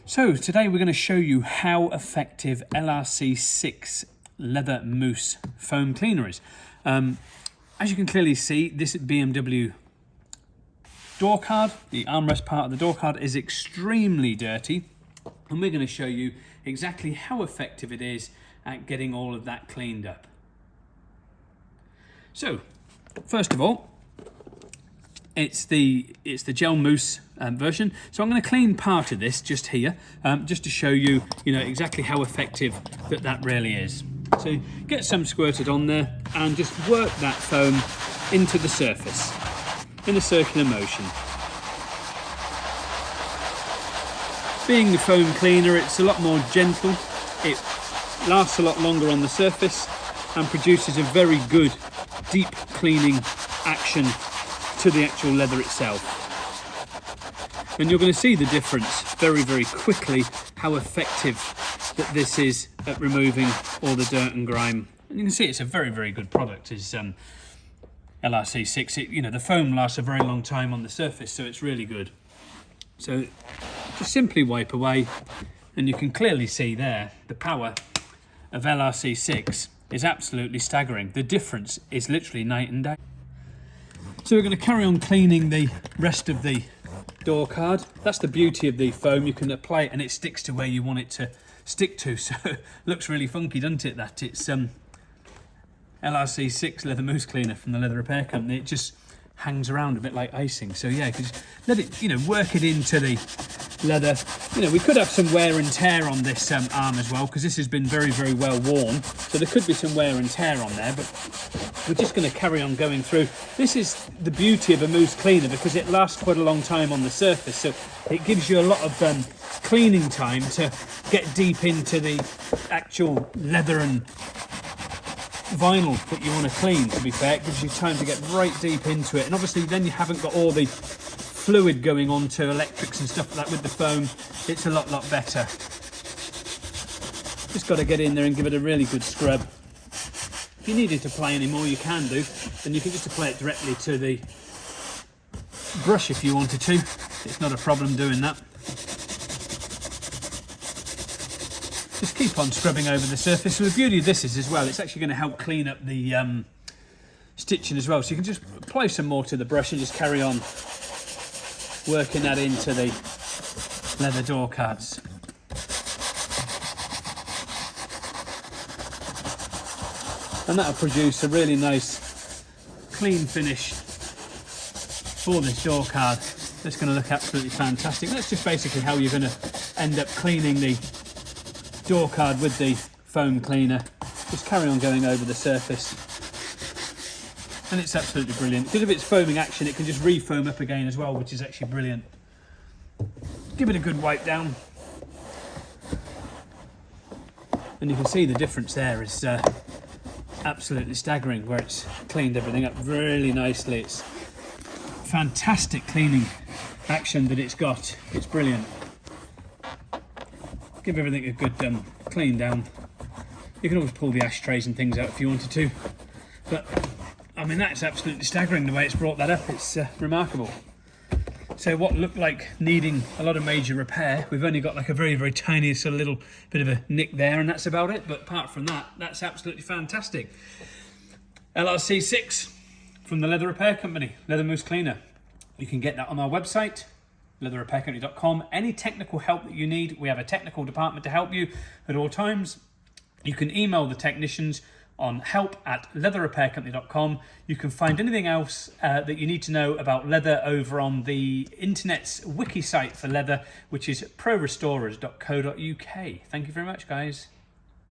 So today we're going to show you how effective LRC6 leather mousse foam cleaner is. As you can clearly see, this BMW door card, the armrest part of the door card, is extremely dirty, and we're going to show you exactly how effective it is at getting all of that cleaned up. So first of all, it's the gel mousse version. So I'm going to clean part of this just here, just to show you, exactly how effective that really is. So get some squirted on there and just work that foam into the surface in a circular motion. Being the foam cleaner, it's a lot more gentle. It lasts a lot longer on the surface and produces a very good deep cleaning action to the actual leather itself. And you're going to see the difference very, very quickly, how effective that this is at removing all the dirt and grime. And you can see it's a very, very good product. It's LRC6. The foam lasts a very long time on the surface, so it's really good. So just simply wipe away, and you can clearly see there the power of LRC6 is absolutely staggering. The difference is literally night and day. So we're going to carry on cleaning the rest of the door card. That's the beauty of the foam. You can apply it and it sticks to where you want it to stick to. So it looks really funky, doesn't it? That it's LRC6 leather mousse cleaner from the leather repair company. It just hangs around a bit like icing. So yeah, you can just let it, work it into the leather. We could have some wear and tear on this arm as well, because this has been very, very well worn. So there could be some wear and tear on there, but we're just going to carry on going through. This is the beauty of a mousse cleaner, because it lasts quite a long time on the surface. So it gives you a lot of cleaning time to get deep into the actual leather and vinyl that you want to clean. To be fair, it gives you time to get right deep into it, and obviously then you haven't got all the fluid going on to electrics and stuff like that with the foam. It's a lot better. Just got to get in there and give it a really good scrub. If you needed to apply any more, you can do, and you can just apply it directly to the brush if you wanted to. It's not a problem doing that. Just keep on scrubbing over the surface. So the beauty of this is as well, it's actually going to help clean up the stitching as well. So you can just apply some more to the brush and just carry on working that into the leather door cards. And that'll produce a really nice clean finish for this door card. That's going to look absolutely fantastic. That's just basically how you're going to end up cleaning the door card with the foam cleaner. Just carry on going over the surface, and it's absolutely brilliant. Because of its foaming action, it can just re-foam up again as well, which is actually brilliant. Give it a good wipe down, and you can see the difference there is absolutely staggering, where it's cleaned everything up really nicely. It's fantastic cleaning action that it's got. It's brilliant. Give everything a good clean down. You can always pull the ashtrays and things out if you wanted to, but I mean, that's absolutely staggering the way it's brought that up. It's remarkable. So what looked like needing a lot of major repair, we've only got like a very, very tiny sort of little bit of a nick there, and that's about it. But apart from that, that's absolutely fantastic. LRC6 from the Leather Repair Company, Leather Mousse Cleaner. You can get that on our website, leatherrepaircompany.com. Any technical help that you need, we have a technical department to help you at all times. You can email the technicians on help@leatherrepaircompany.com. You can find anything else that you need to know about leather over on the internet's wiki site for leather, which is prorestorers.co.uk. Thank you very much, guys.